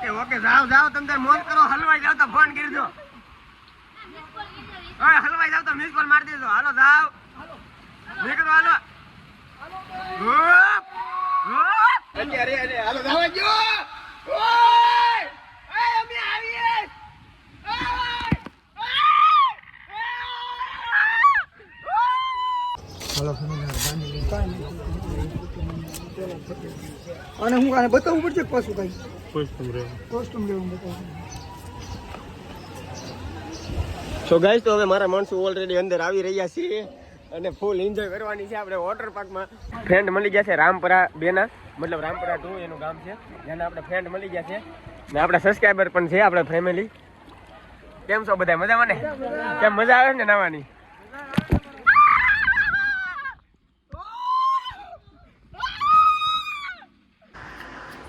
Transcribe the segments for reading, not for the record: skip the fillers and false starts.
Okay okay જાઓ જાઓ તમે તાર મોજ કરો હલવાઈ જાવ તો ફોન કરી દો ઓય હલવાઈ જાવ તો મિસ કોલ મારી દેજો હાલો જાવ નીકળો હાલો અરે અરે અરે હાલો જાવ જો ઓય ઓય અમે આવીએ હાલો અને હું આને બતાવવું પડશે પાછું કઈ કોસ્ટ્યુમ લેવું બતાવું સો ગાઈસ તો હવે મારા માણસો ઓલરેડી અંદર આવી રહ્યા છે અને ફૂલ એન્જોય કરવાની છે આપણે વોટર પાર્કમાં ફ્રેન્ડ મળી ગયા છે રામપરા બેના મતલબ રામપરા 2 એનું ગામ છે જેને આપણે ફ્રેન્ડ મળી ગયા છે ને આપણા સબસ્ક્રાઇબર પણ છે આપણા ફેમિલી કેમ છો બધા મજામાં ને કેમ મજા આવે ને નાવાની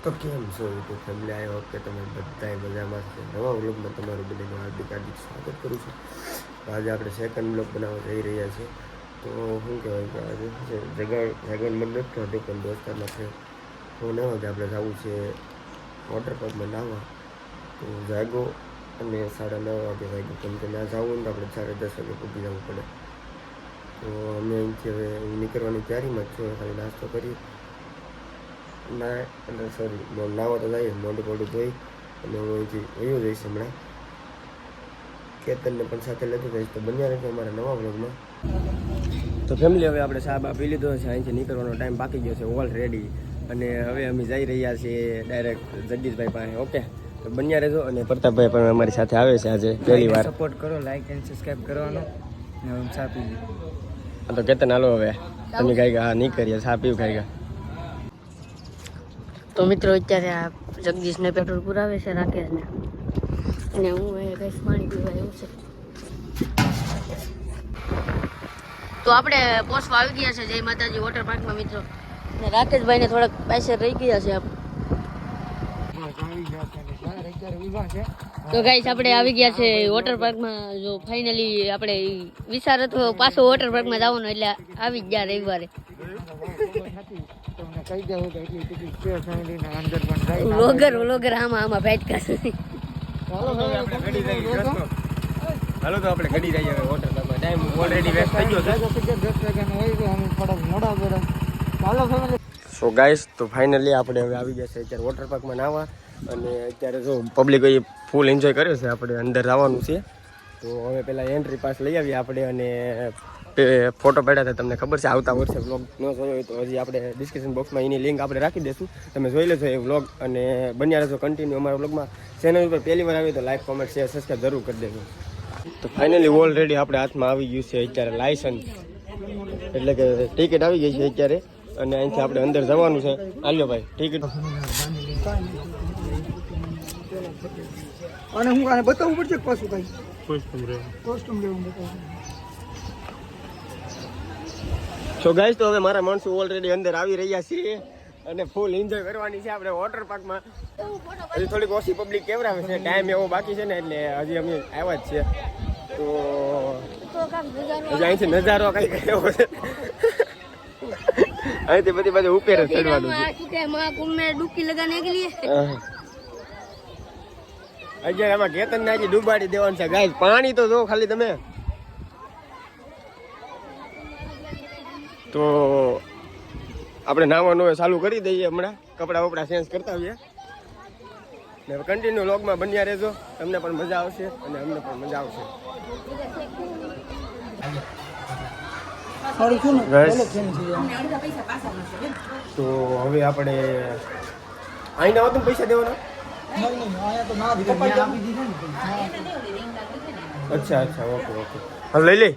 તો કેમ છો યુટ્યુબ ફેમિલી આઈ હોપ કે તમે બધાય મજામાં છો નવા વ્લોગમાં તમારું બધાનું હાર્દિક સ્વાગત કરું છું આજે આપણે સેકન્ડ વ્લોગ બનાવવા જઈ રહ્યા છીએ તો શું કહેવાય કે આજે જગન મન નથી થતું પણ દોસ્તારના છે ફોન આવ્યો કે આપણે જવું છે વોટર પાર્કમાં નાહવા તો જાગો અને 9:30 વાગે વાગ્યું કેમ કે ના જવું ને આપણે 10:30 વાગે પૂગી જવું પડે તો અમે અહીંથી હવે નીકળવાની તૈયારીમાં જ છું ખાલી નાસ્તો કરી ના એટલે સોરી નાવા તો જઈએ મોઢું મોઢું ધોઈ અને હું અહીંથી વયો જઈશ હમણાં કેતનને પણ સાથે લેતો જઈશ તો બન્યા રહેશે અમારા નવા વ્લોગમાં તો ફેમિલી હવે આપણે સાહેબ આપી લીધો છે અહીંથી નીકળવાનો ટાઈમ બાકી ગયો છે ઓલરેડી અને હવે અમે જઈ રહ્યા છીએ ડાયરેક્ટ જગદીશભાઈ પાસે ઓકે તો બન્યા રહેજો અને પ્રતાપભાઈ પણ અમારી સાથે આવે છે આજે પહેલી વાર સપોર્ટ કરો લાઈક એન્ડ સબસ્ક્રાઇબ કરવાનો ને હું ચા પી તો કેતન હાલો હવે તમે ખાઈ ગયા હા નહીં કરીએ ચા પીવું ખાઈ ગયા તો મિત્રો અત્યારે આ જગદીશને પેટ્રોલ પુરાવે છે રાકેશને અને હું એ કઈ પાણી પીવા એવું છે તો આપણે પોસ્ટમાં આવી ગયા છે જય માતાજી વોટર પાર્કમાં મિત્રો અને રાકેશભાઈને થોડાક પૈસે રહી ગયા છે તો ગાઈસ આપણે આવી ગયા છે વોટર પાર્કમાં જો ફાઇનલી આપણે વિચાર હતો પાછો વોટર પાર્કમાં જવાનો એટલે આવી જ ગયા રવિવારે વ્લોગર આમાં ફાઇટ કરશે હાલો તો આપણે ઘડી જઈએ વોટર પાર્કમાં ટાઈમ ઓલરેડી વેસ્ટ થઈ ગયો છે સો ગાઈસ તો ફાઇનલી આપણે હવે આવી ગયા છે અત્યારે વોટર પાર્કમાં નાહવા અને અત્યારે જો પબ્લિક એ ફૂલ એન્જોય કરે છે આપણે અંદર આવવાનું છે તો હવે પહેલાં એન્ટ્રી પાસ લઈ આવીએ આપણે અને ફોટો પાડ્યા હતા તમને ખબર છે આવતા વર્ષે વ્લોગ ન જોયો હોય તો હજી આપણે ડિસ્ક્રિપ્શન બોક્સમાં એની લિંક આપણે રાખી દઈશું તમે જોઈ લેજો એ વ્લોગ અને બન્યા રહેજો કન્ટિન્યુ અમારા વ્લોગમાં ચેનલ ઉપર પહેલી વાર આવી તો લાઈક કોમેન્ટ શેર સબસ્ક્રાઈબ જરૂર કરી દેજો તો ફાઇનલી ઓલરેડી આપણે હાથમાં આવી ગયું છે અત્યારે લાયસન્સ એટલે કે ટિકિટ આવી ગઈ છે અત્યારે અને અહીંથી આપણે અંદર જવાનું છે હાલ્યો ભાઈ ટિકિટ અને હું આને બતાવવું પડશે પાછું કઈ કોસ્ટ્યુમ લેવું બતાવું સો ગાઈસ તો હવે મારા માણસો ઓલરેડી અંદર આવી રહ્યા છીએ અને ફૂલ એન્જોય કરવાની છે આપણે વોટર પાર્કમાં હજી થોડીક ઓછી પબ્લિક કેવરાવે છે ટાઈમ એવો બાકી છે ને એટલે હજી અમે આવ્યા જ છે તો હજી અહીંથી નજારો કઈ એવો છે અહીંથી બધી બાજુ ઉપર જ ચડવાનું છે ડૂબકી લગાને કે લીએ અત્યારે આમાં કેતન ને હજી ડૂબાડી દેવાનું છે ગાઈસ પાણી તો જો ખાલી તમે તો આપણે નાવાનું ચાલુ કરી દઈએ હમણાં કપડાં વપડા ચેન્જ કરતા હોઈએ ને કન્ટિન્યુ વ્લોગમાં બન્યા રહેજો તમને પણ મજા આવશે અને અમને પણ મજા આવશે તો હવે આપણે અહીં ના પૈસા દેવાના અચ્છા અચ્છા ઓકે ઓકે હવે લઈ લે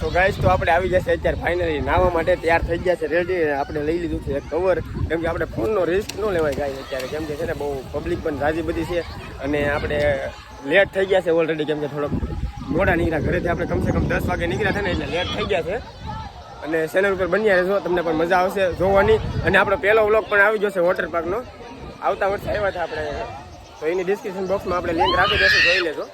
તો ગાઈસ તો આપણે આવી જશે અત્યારે ફાઇનલી નાહવા માટે તૈયાર થઈ ગયા છે રેડી આપણે લઈ લીધું છે એક કવર કેમ કે આપણે ફોનનો રિસ્ક ન લેવાય ગાઈસ અત્યારે કેમ કે છે ને બહુ પબ્લિક પણ રાજી બધી છે અને આપણે લેટ થઈ ગયા છે ઓલરેડી કેમ કે થોડોક મોડા નીકળ્યા ઘરેથી આપણે કમસે કમ 10 વાગે નીકળ્યા હતા ને એટલે લેટ થઈ ગયા છે અને ચેનલ ઉપર બન્યા રહેજો તમને પણ મજા આવશે જોવાની અને આપણો પહેલો વ્લોગ પણ આવી જશે વોટર પાર્કનો આવતા વર્ષે આવ્યા હતા આપણે તો એની ડિસ્ક્રિપ્શન બોક્સમાં આપણે લિંક રાખી દઈશું જોઈ લેજો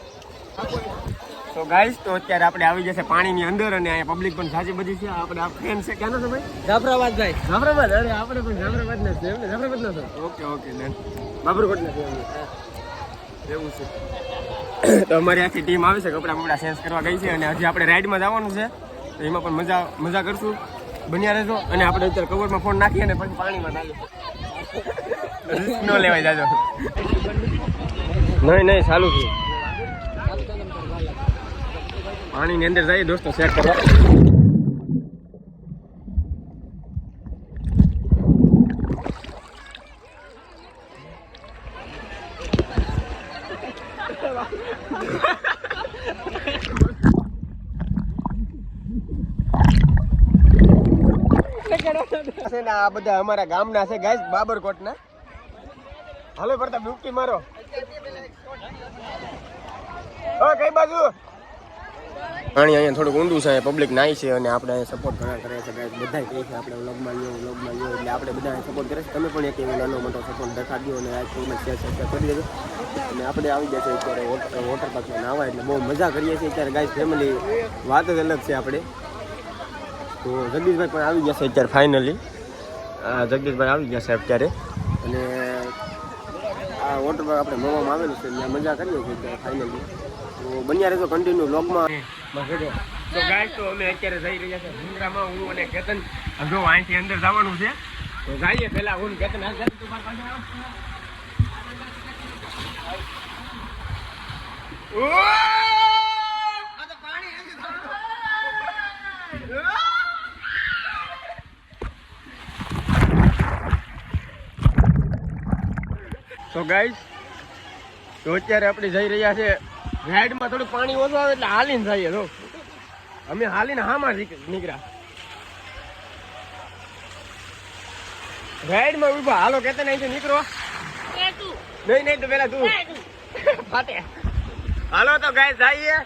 તો ગાઈસ તો અત્યારે આપણે આવી જશે પાણીની અંદર અને અહીંયા પબ્લિક પણ સાચી બધી છે. આપણે આ ફ્રેન્ડ છે ક્યાંનો છો ભાઈ? જાફરાબાદ ભાઈ. જાફરાબાદ. અરે આપણે પણ જાફરાબાદ ના છે એમને? જાફરાબાદ ના છો? Okay okay done. બાબરકોટ ના છે એમને? એવું છે. તો અમારી આખી ટીમ આવી છે, કપડાં બપડા ચેન્જ કરવા ગઈ છે અને હજી આપણે રાઈડમાં જવાનું છે, તો એમાં પણ મજા કરશું. બન્યા રહેજો. અને આપણે અત્યારે કવરમાં ફોન નાખીએ અને પછી પાણીમાં નાખીએ. ન લેવાય જાજો. નહીં ચાલુ છે. પાણીની અંદર જઈએ દોસ્તો ચેક કરવા. આ બધા અમારા ગામના છે ગાઈસ, બાબરકોટના. હાલો પ્રતાપ ડૂબકી મારો. કઈ બાજુ? પાણી અહીંયા થોડુંક ઊંડું છે, પબ્લિક નાય છે અને આપણે અહીંયા સપોર્ટ ઘણા કરે છે ગાઈસ. બધા કહે છે આપણે વ્લોગમાં લ્યો એટલે આપણે બધા સપોર્ટ કરે છે. તમે પણ એક એવો નાનો મોટો સપોર્ટ દેખાડ્યો અને આ ફિલ્મ શેર કરી દેજો. અને આપણે આવી જશે અત્યારે વોટર પાર્કમાં નાવા, એટલે બહુ મજા કરીએ છીએ અત્યારે ગાઈસ. ફેમિલી વાત જ અલગ છે આપણે. તો જગદીશભાઈ પણ આવી જશે અત્યારે ફાઇનલી. જગદીશભાઈ આવી જશે અત્યારે અને આ વોટર પાર્ક આપણે મોવામાં આવેલું છે, ત્યાં મજા કરીએ છીએ અત્યારે ફાઇનલી. તો બન્યા રહેજો કન્ટિન્યુ વ્લોગમાં. તો ગાઈસ તો અમે અત્યારે જઈ રહ્યા છે ભૂંગરામાં, હું અને કેતન. જો અહીંથી અંદર જવાનું છે, તો જઈએ પહેલા હું કેતન. તો ગાઈસ તો અત્યારે આપણે જઈ રહ્યા છે રાઈડમાં. થોડું પાણી ઓછું આવે એટલે હાલીને જઈએ. તો અમે હાલીને હામાં નીકળ્યા રાઈડમાં ઉભા. હાલો કેતા નહીં નીકળો. નહીં તો પેલા તું ફાટે. હાલો તો ગાઈસ જઈએ.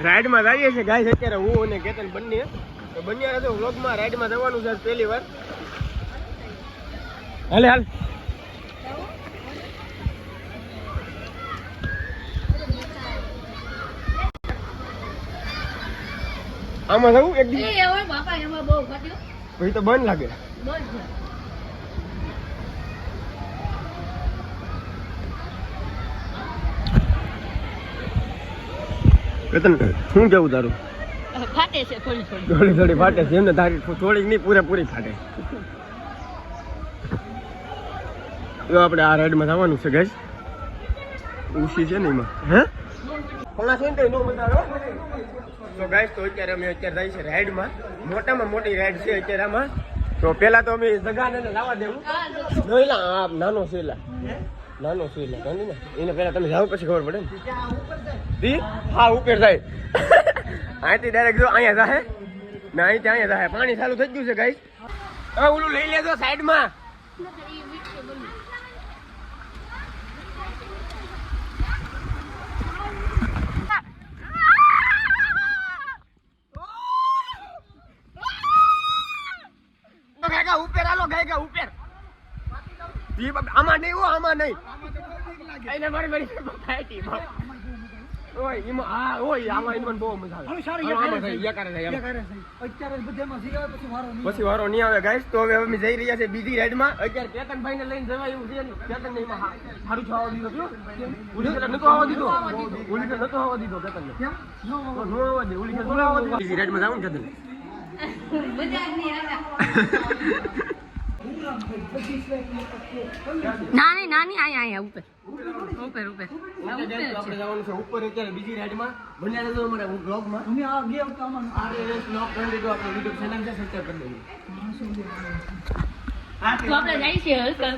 રાઈડમાં જઈએ છીએ ગાઈસ અત્યારે હું અને કેતન બંને. તો બન્યા રહેજો વ્લોગમાં. રાઈડમાં જવાનું છે પહેલી વાર. હાલ આમાં જવું એક દિવસ પછી તો બંધ લાગે. કેતન શું કેવું તારું? ફાટે છે થોડી ફાટે છે એમને? તારી થોડીક નહીં, પૂરેપૂરી ફાટે. તો આપણે આ રાઈડમાં જવાનું છે ગાઈસ. ઉસી છે ને એમાં પોણા છે ને તો મજા આવે. તો ગાઈસ તો અત્યારે અમે જઈએ છે રાઈડમાં. મોટામાં મોટી રાઈડ છે અત્યારે આમાં. તો પેલા તો અમે જગાને લાવવા દેવું. નાનો છે એને પેલા તમે જાઓ પછી ખબર પડે ને. હા ઉપર જાય. અહીંથી ડાયરેક્ટ જો અહીંયા જાહે ને અહીંથી અહીંયા જાહે. પાણી ચાલુ થઈ ગયું છે ગાઈસ. હવે ઓલું લઈ લેજો સાઈડમાં. ઉપર હાલો ગાયકા ઉપર. આમાં નહીં આમાં નહીં. પછી વારો નહીં આવે ગાઈસ. તો હવે અમે જઈ રહ્યા છે બીજી રાઈડમાં. અત્યારે કેતનભાઈ ને લઈને જવાય એવું છે. કેતન ને એમાં સારું થવા દીધો. નતો આવવા દીધો. કેતન ને બીજી રાઈડમાં જવું કેતન. નાની આયા ઉપર આપણે જવાનું છે ઉપર અત્યારે બીજી રાઈડમાં. બન્યા રહેજો અમારા બ્લોગમાં. અમે આ ગયા આમાં આરએસ બ્લોગ કરી દીધો. આપણે વિડિયો ચેનલ છે સબસ્ક્રાઇબ કરી દેજો. તો આપણે જઈ છે હલકા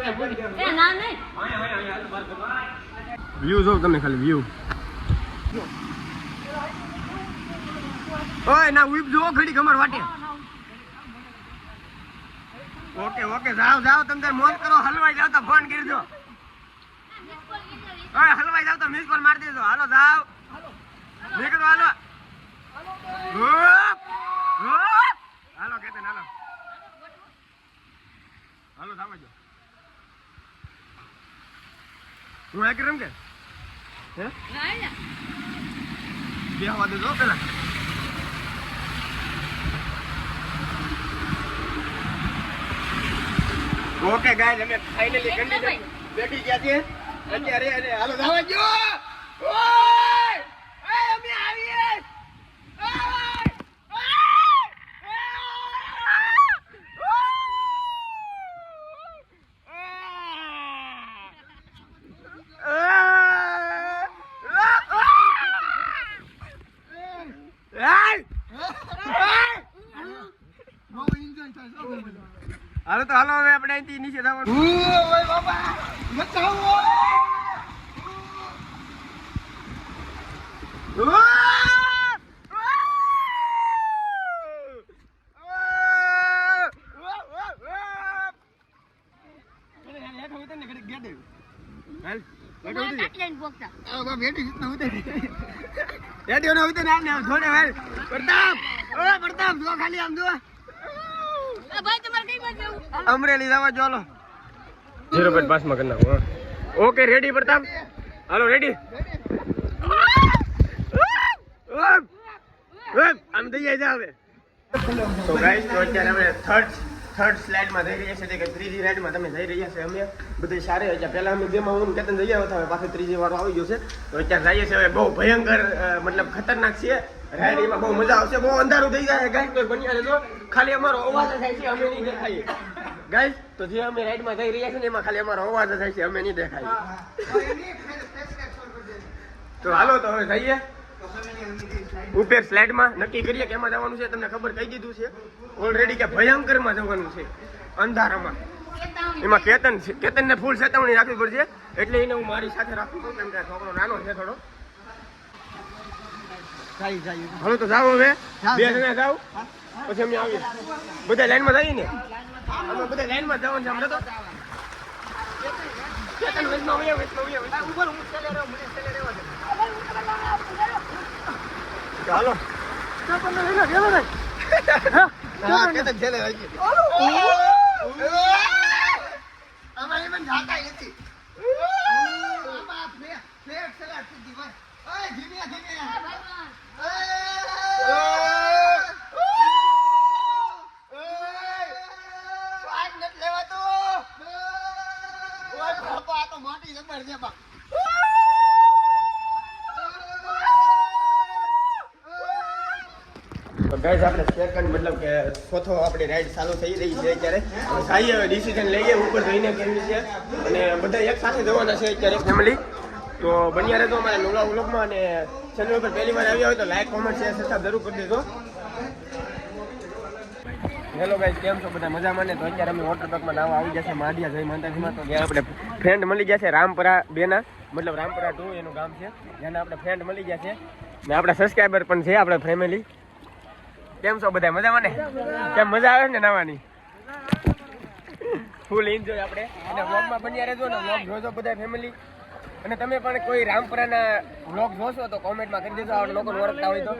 એ ના નહીં વ્યૂ જો તમે ખાલી વ્યૂ. ઓય ના ઉઈપ જો ઘડી કમર વાટે. ઓકે જાઓ તમે તાર મોજ કરો. હલવાઈ જાવ તો ફોન કરજો. ઓય હલવાઈ જાવ તો મિસ કોલ મારી દેજો. હાલો જાવ. નીકળો હાલો. હાલો કેતન હાલો. હાલો સામે જો. હું આ કરમ કે હે બે હવા દેજો પેલા. ઓકે ગાઈસ અમે ફાઇનલી કન્ડિશન બેઠી ગયા છે અત્યારે અને હાલો જાવા જો. ઓય ઓય અમે આવીએ. હાલો તો હાલો હવે આપણે અહીંથી નીચે જવાનું. ઓય બાબા બચાવો. અમરેલી જવા ચાલો 0.5 માં કરી નાખો. ઓકે રેડી પ્રતાપ હાલો રેડી. આમ થઈ જાય હવે. તો ગાઈસ તો અત્યારે અમે થર્ડ સ્લાઇડમાં જઈ રહ્યા છે કે ત્રીજી રાઈડમાં તમે જઈ રહ્યા છે. અમે બધે સારે હતા પહેલા અમે જેમાં હું કેતન જઈ આવ્યા હતા પાછો ત્રીજી વાળો આવી ગયો છે. તો અત્યારે જઈએ છીએ હવે બહુ ભયંકર મતલબ ખતરનાક છે રાઈડ. એમાં બહુ મજા આવશે. બહુ અંધારું થઈ જાય ગાઈસ તો બન્યા રહેજો. ખાલી અમારો અવાજ થાય છે અમે નહીં દેખાઈએ ગાઈસ. તો જે અમે રાઈડમાં જઈ રહ્યા છે ને એમાં ખાલી અમારો અવાજ થાય છે અમે નહીં દેખાઈએ. તો હાલો તો હવે જઈએ ઉપર સ્લાઇડમાં. નક્કી કરીએ કે એમાં જવાનું છે. તમને ખબર કહી દીધું છે ઓલરેડી કે ભયંકરમાં જવાનું છે અંધારામાં. એમાં કેતનને ફૂલ ચેતવણી રાખવી પડશે એટલે એને હું મારી સાથે રાખું છું કેમ કે છોકરો નાનો છે થોડો. હાલો તો જાઓ હવે 2 જણા જાઓ પછી અમે આવીએ. બધા લાઈનમાં જઈએ ને અમે બધા લાઈનમાં જવાનું છે. અમને તો કેતન વેચમાં આવીએ ઉપર હું ચાલે રહ્યો મને ચાલે રહેવા દે. ચાલો કેતન ચાલે રાખી અમારે મને જાતા નથી. ગાઈસ આપણે સેકન્ડ મતલબ કે ચોથો આપણી રાઈડ ચાલુ થઈ રહી છે અત્યારે. ખાઈએ હવે ડિસિઝન લઈએ ઉપર જઈને કેવી છે અને બધા એક સાથે જવાના છે અત્યારે ફેમિલી. તો બન્યા રહેજો અમારા નોલા વ્લોગમાં અને ચેનલ ઉપર પહેલી વાર આવ્યા હોય તો લાઈક કોમેન્ટ શેર સબસ્ક્રાઇબ જરૂર કરી દેજો. હેલો ગાઈસ કેમ છો બધા મજામાં ને? તો અત્યારે અમે વોટર પાર્કમાં નાવા આવી ગયા છે માઢિયા જય માતાજીમાં. તો ત્યાં આપણે ફ્રેન્ડ મળી ગયા છે રામપરા બેના મતલબ રામપરા 2 એનું ગામ છે જ્યાં આપણે ફ્રેન્ડ મળી ગયા છે ને આપણા સબસ્ક્રાઈબર પણ છે આપણે ફેમિલી. કેમ છો બધા મજામાં ને? કેમ મજા આવે ને નાવાની? ફૂલ એન્જોય આપણે અને વ્લોગમાં બન્યા રહેજો ને વ્લોગ જોજો બધા ફેમિલી. અને તમે પણ કોઈ રામપરાના વ્લોગ જોશો તો કોમેન્ટમાં કરી દેજો આ લોકોને ઓળખતા હોય તો.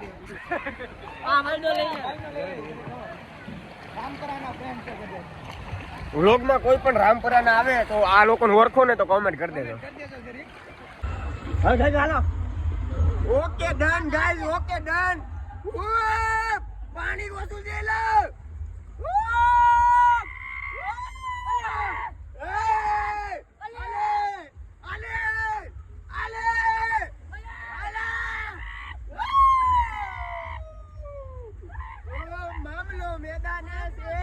વ્લોગમાં કોઈ પણ રામપરાના આવે તો આ લોકોને ઓળખો ને તો કોમેન્ટ કરી દેજો. હા ગાઈસ હાલો. Okay done guys okay done. પાણી વસૂલ છે લો. મામલો મેદાન છે.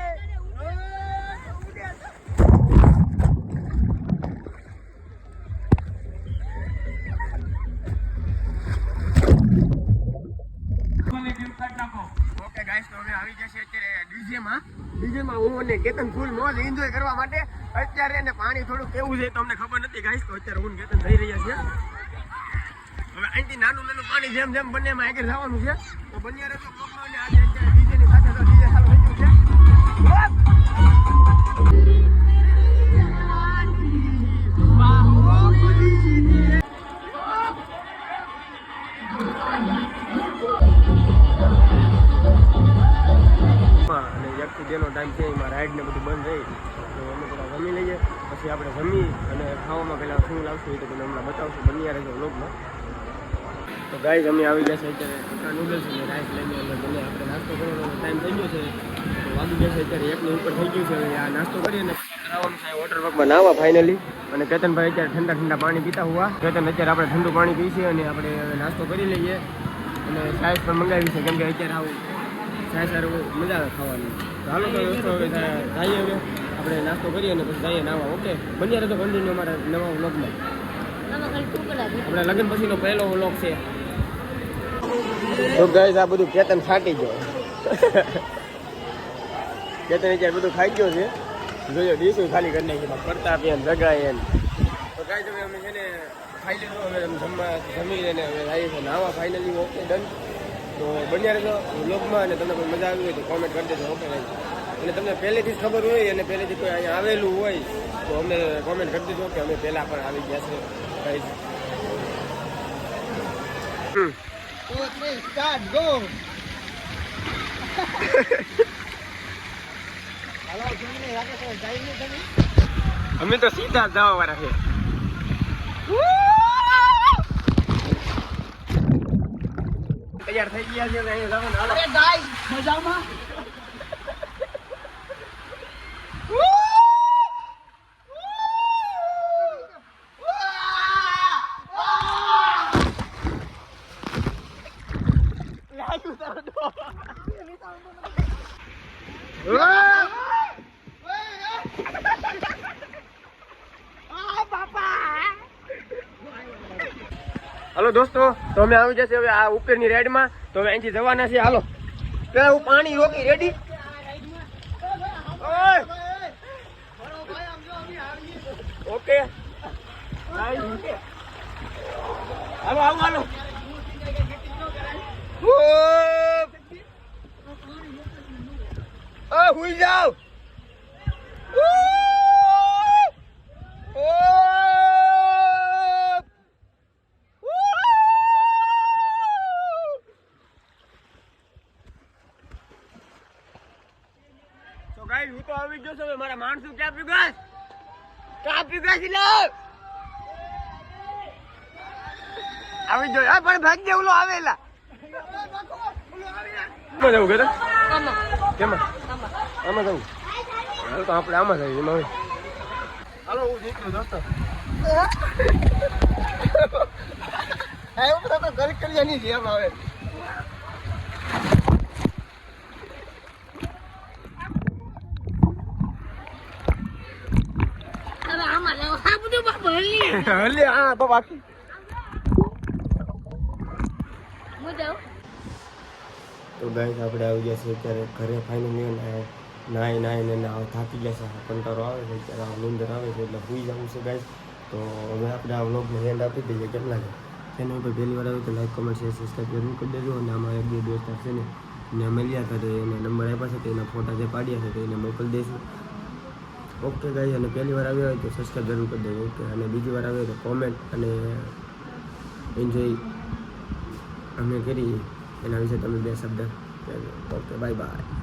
ઓકે ગાઈસ તો અમે આવી ગયા છે અત્યારે ડીજેમાં હું અને કેતન ફૂલ મોજ એન્જોય કરવા માટે. અત્યારે એને પાણી થોડું કેવું છે તો અમને ખબર નથી ગાઈસ. તો અત્યારે હું કેતન જઈ રહ્યા છે. હવે અહીંથી નાનું પાણી જેમ જેમ બંને માં આગળ જવાનું છે તો બંને રહેતો બ્લોકમાં અને આજે અત્યારે ડીજેની સાથે તો ડીજે ચાલુ થઈ ગયું છે. બધું બંધ રહી તો અમે પહેલાં જમી લઈએ, પછી આપણે જમી અને ખાવામાં પહેલાં શું લાવશું એ તો તમને હમણાં બતાવશું. બન્યા રહેજો વ્લોગમાં. તો ગાઈઝ અમે આવી ગયા છે અત્યારે ટીકા નૂડલ્સ અને રાઈસ લઈને અને બંને આપણે નાસ્તો કરવાનો ટાઈમ થઈ ગયો છે. તો વાગી ગયા છે અત્યારે 1ની ઉપર થઈ ગયું છે. હવે આ નાસ્તો કરીને કરાવવાનું છે વોટર પાર્કમાં નાવા ફાઇનલી. અને કેતનભાઈ અત્યારે ઠંડા પાણી પીતા હોવા. કેતન અત્યારે આપણે ઠંડુ પાણી પીશે અને આપણે નાસ્તો કરી લઈએ અને સાઈઝ પણ મંગાવી છે, કેમ કે અત્યારે આવું સાઈઝ સારું મજા આવે ખાવાની. તો હાલો તો દોસ્તો હવે જઈએ, હવે આપણે નાસ્તો કરીએ અને પછી જઈએ નાવા. ઓકે, બન્યા રહેતો કન્ટિન્યુ અમારા નવા વ્લોગમાં. આપણે લગ્ન પછીનો પહેલો વ્લોગ છે. તો ગાઈસ આ બધું કેતન ફાટી ગયો. કેતન અત્યારે બધું ખાઈ ગયો છે. જોયો ડીશું ખાલી કરી નાખી પડતા પેન જગાય એમ. તો ગાઈસ હવે અમે છે ને ખાઈ લીધું, હવે જમી લઈને હવે આવીએ છીએ નાવા ફાઇનલી. Okay done. તો બન્યા રહેજો વ્લોગમાં અને તમને કોઈ મજા આવી હોય તો કોમેન્ટ કરી દેજો. ઓકે ગાઈસ, અને તમને પહેલેથી જ ખબર હોય અને પહેલેથી કોઈ અહીંયા આવેલું હોય તો અમને કોમેન્ટ કરી દેજો કે અમે પહેલાં પણ આવી ગયા છે ગાઈસ. 2, 3, start, go! અમે તો સીધા જવા વાળા છે. તૈયાર થઈ ગયા છે અહીંયા જવાનું. હાલો ગાઈસ, મજામાં. હાલો દોસ્તો, તો અમે આવી જશે હવે આ ઉપરની રાઈડમાં. તો હવે અહીંથી જવાના છે. હાલો પેલા હું પાણી રોકી. રેડી? ઓકે હાલો આવો હાલો. હુઈ જાઓ. તો ગાઈસ હું તો આવી ગયો છું. મારા માણસો ક્યાં પીગાસ આવી ગયો. આ પણ ભાગ્ય ઓલો આવેલા આમાં જવું કે કેમાં આમાં જવું. હાલ તો આપણે આમાં જઈએ. એમાં હાલો હું નીકળું દોસ્તો. ઘર કલ્યાણની જેમ આવે. હા તો બાકી તો ગાઈસ આપણે આવી ગયા છે અત્યારે ઘરે. ફાઇનલી નાઈને થાકી ગયા છે. કંટાળો આવે છે અત્યારે, નીંદર આવે છે એટલે સુઈ જવું છે ગાઈસ. તો હવે આપણે આ વ્લોગને હેન્ડ આપી દઈએ. કેમ લાગે? ચેનલ પર પહેલી વાર આવે તો લાઈક, કમેન્ટ, શેર, સબસ્ક્રાઈબ જરૂર કરી દેજો. અને આમાં 1-2 દોસ્તાર છે ને એને મળ્યા હતા તો એને નંબર આપ્યા છે તો એના ફોટા જે પાડ્યા છે તો એને મોકલી દઈશું. ઓકે ગાઈસ, અને પહેલી વાર આવ્યા હોય તો સબસ્ક્રાઈબ જરૂર કરી દેજો. ઓકે, અને બીજી વાર આવે તો કોમેન્ટ અને એન્જોય અમે કરી એના વિશે તમે 2 શબ્દ કહેજો. Okay, bye bye.